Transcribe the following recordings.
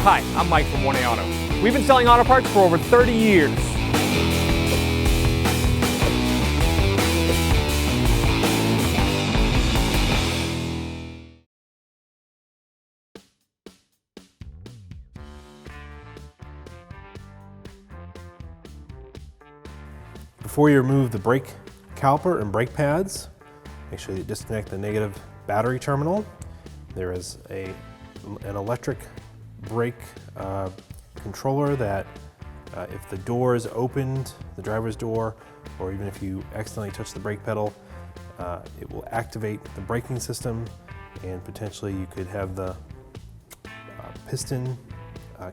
Hi, I'm Mike from 1A Auto. We've been selling auto parts for over 30 years. Before you remove the brake caliper and brake pads, make sure you disconnect the negative battery terminal. There is an electric brake controller that if the door is opened, the driver's door, or even if you accidentally touch the brake pedal, it will activate the braking system, and potentially you could have the piston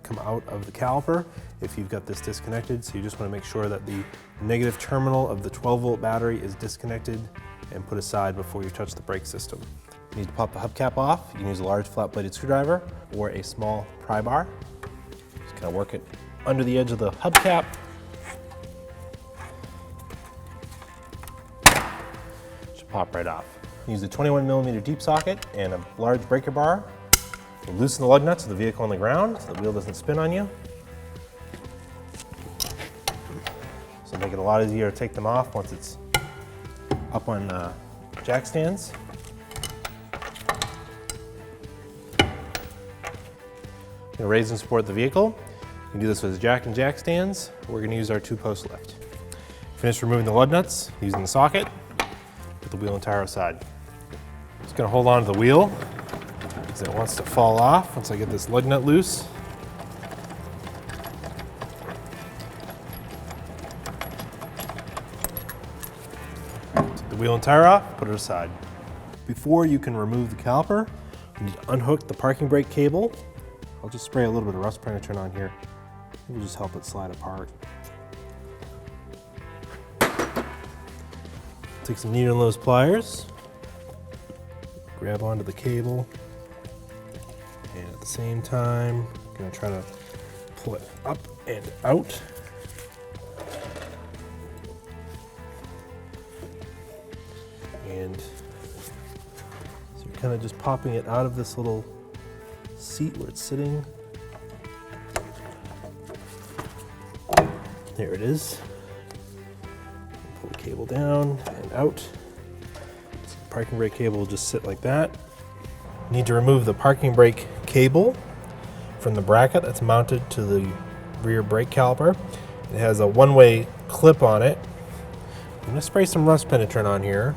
come out of the caliper if you've got this disconnected. So you just want to make sure that the negative terminal of the 12-volt battery is disconnected and put aside before you touch the brake system. You need to pop the hubcap off. You can use a large flat-bladed screwdriver or a small pry bar. Just kind of work it under the edge of the hubcap. Should pop right off. Use a 21mm deep socket and a large breaker bar. We'll loosen the lug nuts of the vehicle on the ground so the wheel doesn't spin on you. So make it a lot easier to take them off once it's up on jack stands. Going to raise and support the vehicle. You can do this with jack and jack stands. We're going to use our 2-post lift. Finish removing the lug nuts using the socket. Put the wheel and tire aside. Just going to hold on to the wheel because it wants to fall off once I get this lug nut loose. Take the wheel and tire off, put it aside. Before you can remove the caliper, you need to unhook the parking brake cable. I'll just spray a little bit of rust penetrant on here. It will just help it slide apart. Take some needle nose pliers, grab onto the cable, and at the same time, I'm going to try to pull it up and out. And so you're kind of just popping it out of this little seat where it's sitting. There it is. Pull the cable down and out. So the parking brake cable will just sit like that. You need to remove the parking brake cable from the bracket that's mounted to the rear brake caliper. It has a one-way clip on it. I'm going to spray some rust penetrant on here.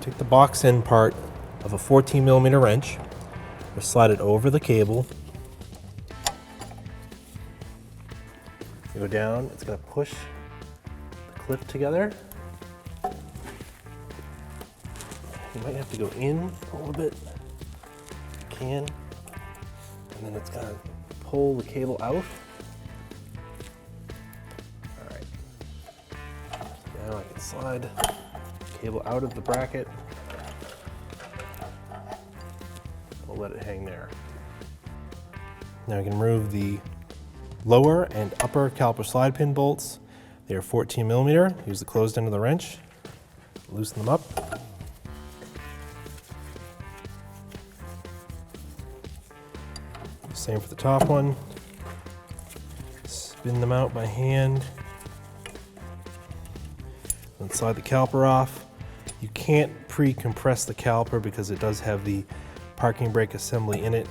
Take the box end part of a 14mm wrench, or slide it over the cable. You go down, it's going to push the clip together. You might have to go in a little bit, if you can, and then it's going to pull the cable out. All right, now I can slide the cable out of the bracket. We'll let it hang there. Now I can remove the lower and upper caliper slide pin bolts. They are 14mm. Use the closed end of the wrench. Loosen them up. Same for the top one. Spin them out by hand. Then slide the caliper off. You can't pre-compress the caliper because it does have the parking brake assembly in it,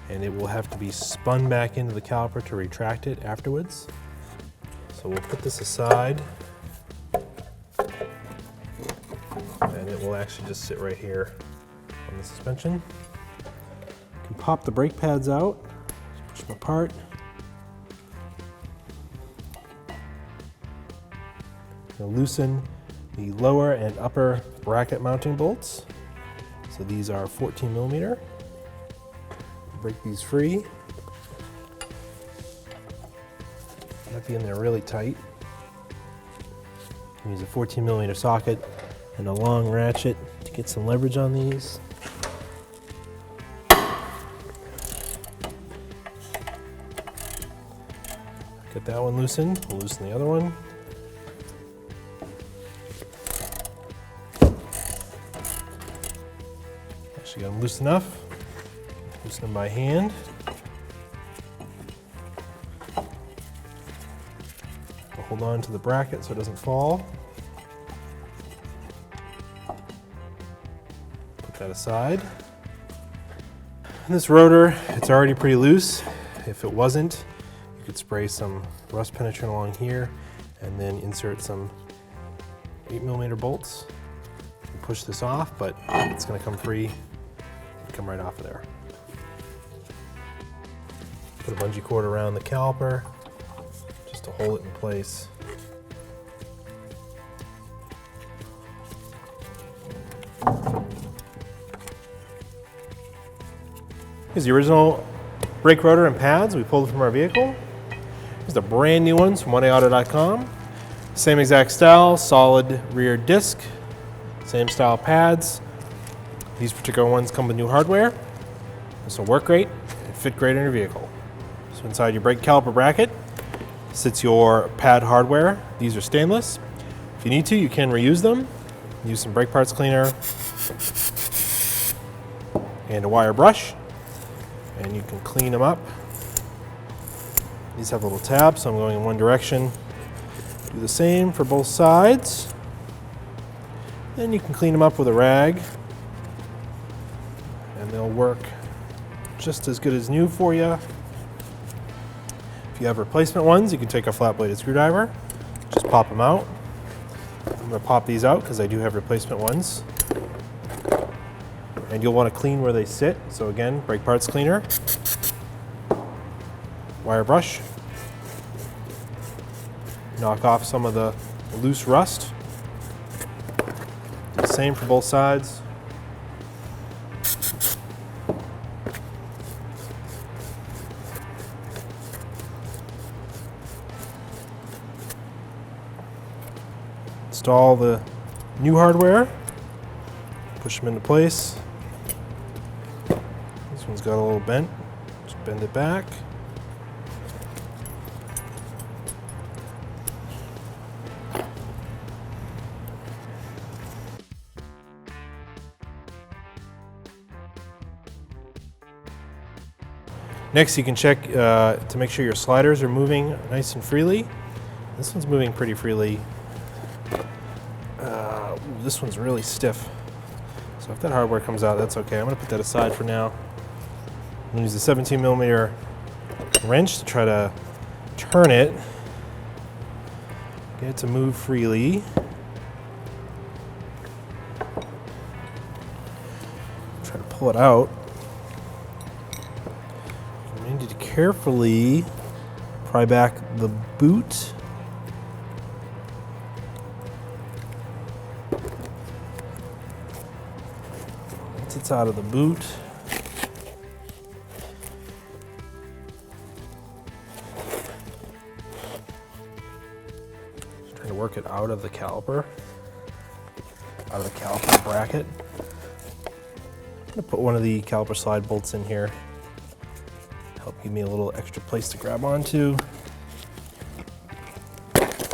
and it will have to be spun back into the caliper to retract it afterwards. So we'll put this aside, and it will actually just sit right here on the suspension. You can pop the brake pads out, push them apart. Now loosen the lower and upper bracket mounting bolts. So these are 14mm. Break these free. Might be in there really tight. Use a 14mm socket and a long ratchet to get some leverage on these. Get that one loosened. We'll loosen the other one. Actually got them loose enough. Loosen them by hand. I'll hold on to the bracket so it doesn't fall. Put that aside. And this rotor, it's already pretty loose. If it wasn't, you could spray some rust penetrant along here and then insert some 8mm bolts and push this off, but it's going to come free and come right off of there. Put a bungee cord around the caliper just to hold it in place. Here's the original brake rotor and pads we pulled from our vehicle. Here's the brand new ones from oneauto.com. Same exact style, solid rear disc, same style pads. These particular ones come with new hardware. This will work great and fit great in your vehicle. So inside your brake caliper bracket sits your pad hardware. These are stainless. If you need to, you can reuse them. Use some brake parts cleaner and a wire brush, and you can clean them up. These have little tabs, so I'm going in one direction. Do the same for both sides. Then you can clean them up with a rag, and they'll work just as good as new for you. If you have replacement ones, you can take a flat-bladed screwdriver, just pop them out. I'm going to pop these out because I do have replacement ones. And you'll want to clean where they sit. So again, brake parts cleaner, wire brush, knock off some of the loose rust. The same for both sides. Install the new hardware, push them into place. This one's got a little bent, just bend it back. Next, you can check to make sure your sliders are moving nice and freely. This one's moving pretty freely. This one's really stiff. So if that hardware comes out, that's okay. I'm gonna put that aside for now. I'm gonna use a 17mm wrench to try to turn it, get it to move freely. Try to pull it out. I need to carefully pry back the boot. Once it's out of the boot, just trying to work it out of the caliper, out of the caliper bracket. I'm going to put one of the caliper slide bolts in here. Help give me a little extra place to grab onto. Let's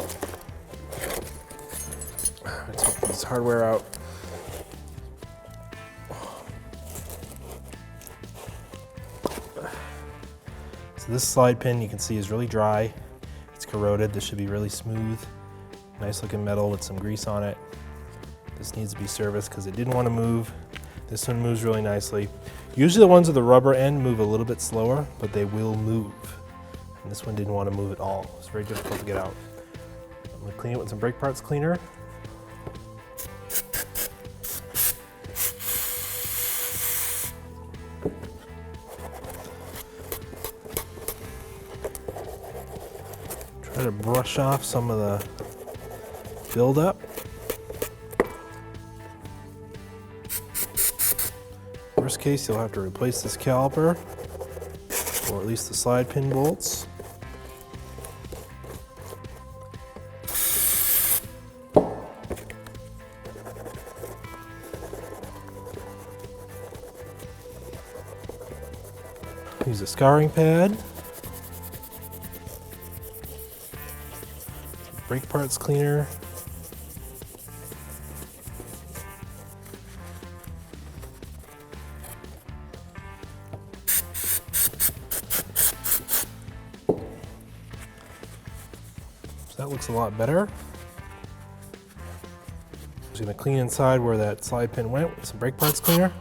take this hardware out. So this slide pin, you can see, is really dry. It's corroded. This should be really smooth. Nice looking metal with some grease on it. This needs to be serviced because it didn't want to move. This one moves really nicely. Usually the ones with the rubber end move a little bit slower, but they will move. And this one didn't want to move at all. It's very difficult to get out. I'm going to clean it with some brake parts cleaner. Try to brush off some of the buildup. Worst case, you'll have to replace this caliper, or at least the slide pin bolts. Use a scouring pad. Brake parts cleaner. That looks a lot better. Just gonna clean inside where that slide pin went with some brake parts cleaner.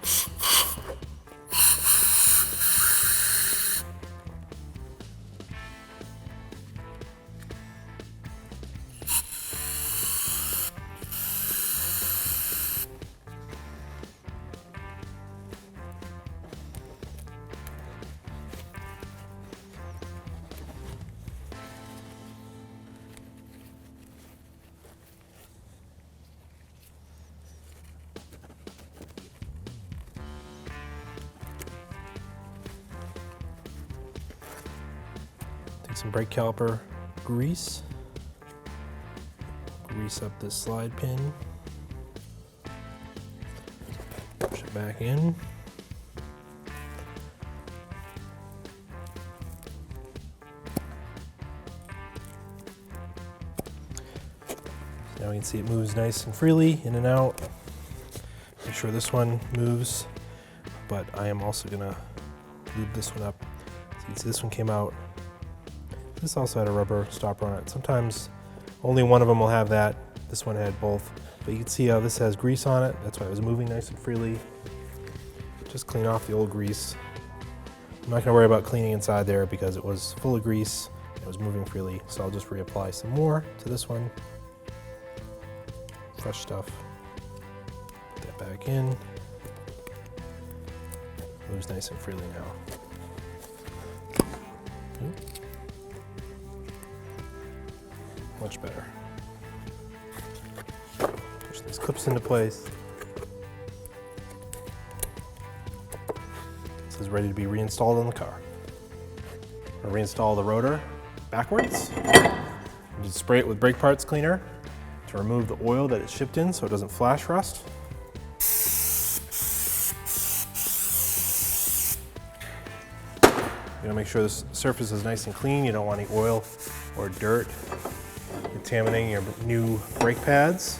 Take some brake caliper grease. Grease up this slide pin. Push it back in. So now we can see it moves nice and freely in and out. Make sure this one moves, but I am also gonna lube this one up. So you can see this one came out. This also had a rubber stopper on it. Sometimes only one of them will have that. This one had both. But you can see how this has grease on it. That's why it was moving nice and freely. Just clean off the old grease. I'm not gonna worry about cleaning inside there because it was full of grease. It was moving freely. So I'll just reapply some more to this one. Fresh stuff. Put that back in. Moves nice and freely now. Much better. Push these clips into place. This is ready to be reinstalled on the car. I'll reinstall the rotor backwards. Just spray it with brake parts cleaner to remove the oil that it shipped in so it doesn't flash rust. You want to make sure this surface is nice and clean. You don't want any oil or dirt contaminating your new brake pads.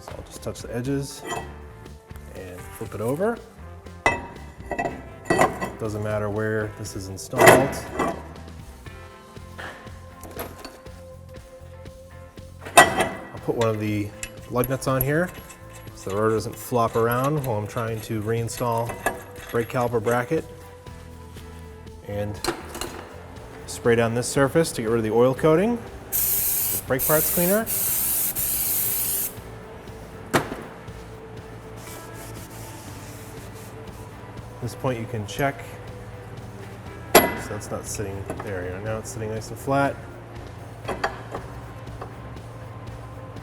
So I'll just touch the edges and flip it over. Doesn't matter where this is installed. I'll put one of the lug nuts on here so the rotor doesn't flop around while I'm trying to reinstall brake caliper bracket, and spray down this surface to get rid of the oil coating with brake parts cleaner. At this point you can check, so that's not sitting there. Now it's sitting nice and flat.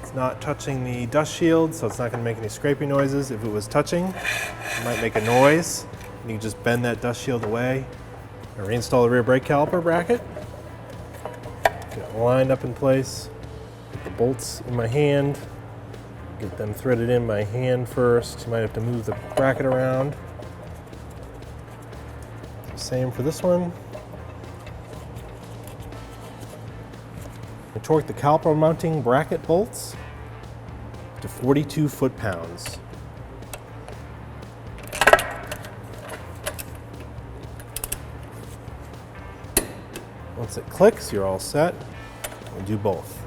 It's not touching the dust shield, so it's not going to make any scraping noises. If it was touching, it might make a noise. You can just bend that dust shield away and reinstall the rear brake caliper bracket. Get it lined up in place. Get the bolts in my hand. Get them threaded in by hand first. You might have to move the bracket around. Same for this one. I torque the caliper mounting bracket bolts to 42 foot-pounds. Once it clicks, you're all set. We'll do both.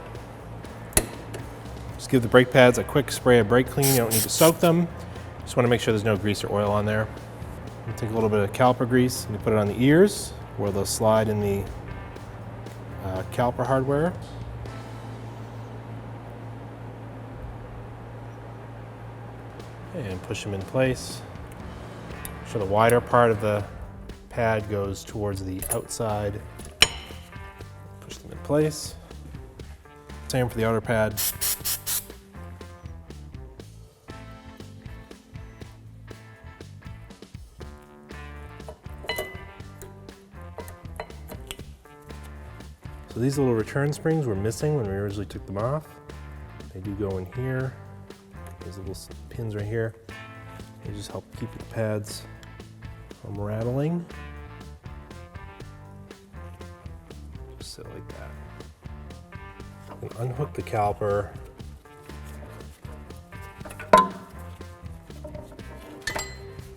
Just give the brake pads a quick spray of brake clean. You don't need to soak them. Just want to make sure there's no grease or oil on there. Take a little bit of caliper grease and you put it on the ears where they'll slide in the caliper hardware. And push them in place. So the wider part of the pad goes towards the outside. Push them in place. Same for the outer pad. So these little return springs were missing when we originally took them off. They do go in here. These little pins right here. They just help keep the pads from rattling. Just sit like that. You can unhook the caliper.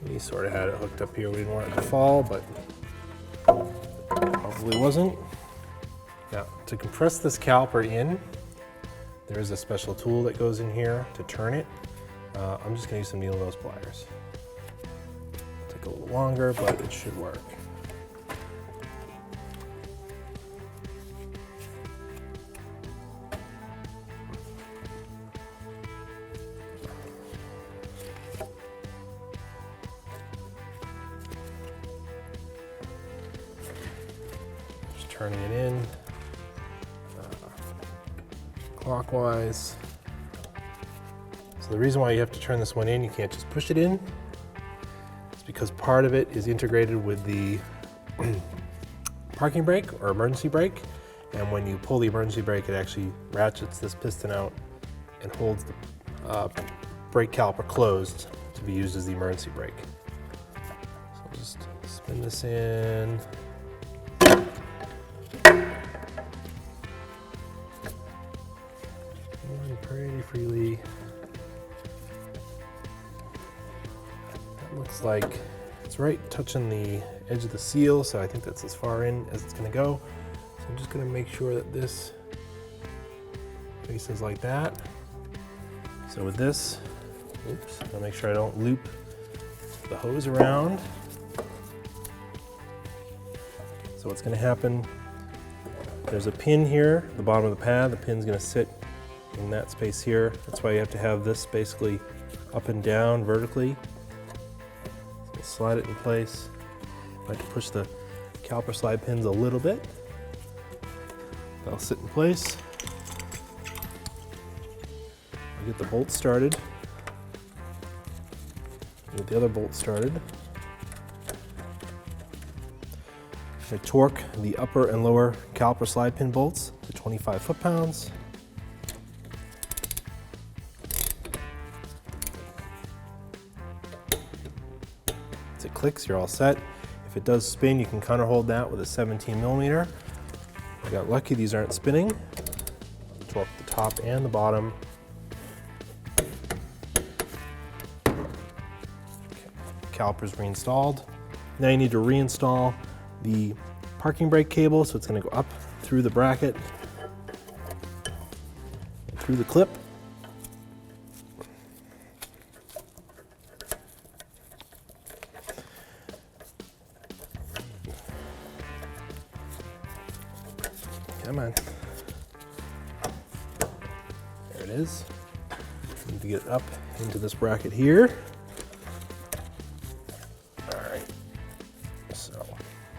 We sort of had it hooked up here. We didn't want it to fall, but probably wasn't. Now, to compress this caliper in, there is a special tool that goes in here to turn it. I'm just going to use some needle nose pliers. Take a little longer, but it should work. Just turning it in clockwise. So the reason why you have to turn this one in, you can't just push it in, is because part of it is integrated with the parking brake or emergency brake, and when you pull the emergency brake, it actually ratchets this piston out and holds the brake caliper closed to be used as the emergency brake. So I'll just spin this in. Pretty freely. That looks like it's right touching the edge of the seal, so I think that's as far in as it's going to go. So I'm just going to make sure that this faces like that. So with this, oops, I'll make sure I don't loop the hose around. So what's going to happen, there's a pin here at the bottom of the pad. The pin's going to sit in that space here. That's why you have to have this basically up and down vertically. So slide it in place. I like to push the caliper slide pins a little bit. That'll sit in place. I'll get the bolt started. Get the other bolt started. I torque the upper and lower caliper slide pin bolts to 25 foot-pounds. Once it clicks, you're all set. If it does spin, you can counter hold that with a 17mm. I got lucky, these aren't spinning. Torque the top and the bottom. Okay. Caliper's reinstalled. Now you need to reinstall the parking brake cable, so it's going to go up through the bracket, through the clip. Come on. There it is. Need to get it up into this bracket here.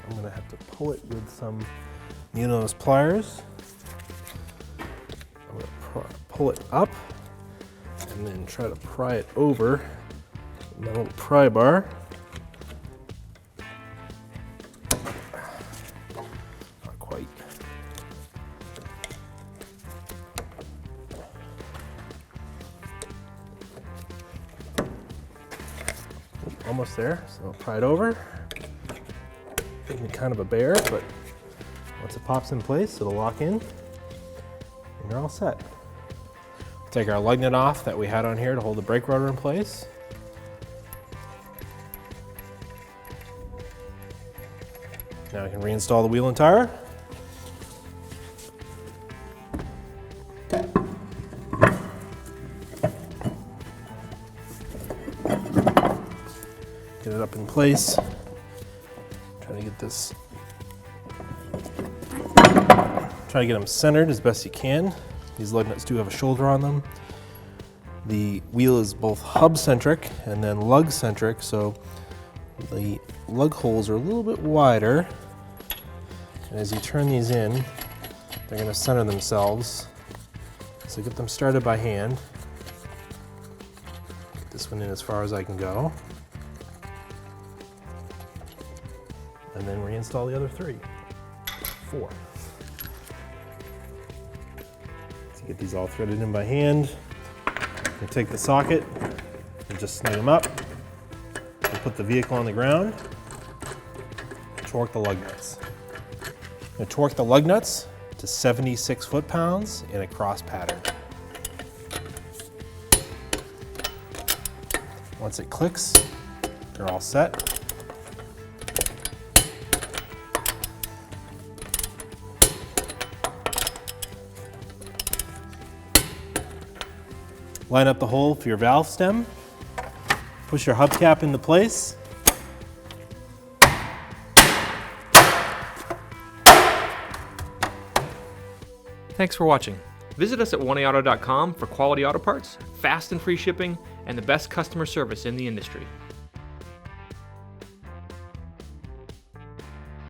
I'm going to have to pull it with some needle nose pliers. I'm going to pull it up and then try to pry it over my little pry bar. Not quite. Almost there, so I'll pry it over. Taking kind of a bear, but once it pops in place, it'll lock in, and you're all set. We'll take our lug nut off that we had on here to hold the brake rotor in place. Now we can reinstall the wheel and tire. Get it up in place. Try to get this, try to get them centered as best you can. These lug nuts do have a shoulder on them. The wheel is both hub centric and then lug centric, so the lug holes are a little bit wider. And as you turn these in, they're going to center themselves. So get them started by hand. Get this one in as far as I can go. And then reinstall the other 4. So get these all threaded in by hand. You take the socket and just snug them up. And put the vehicle on the ground. Torque the lug nuts. Now torque the lug nuts to 76 foot-pounds in a cross pattern. Once it clicks, you're all set. Line up the hole for your valve stem. Push your hubcap into place. Thanks for watching. Visit us at oneauto.com for quality auto parts, fast and free shipping, and the best customer service in the industry.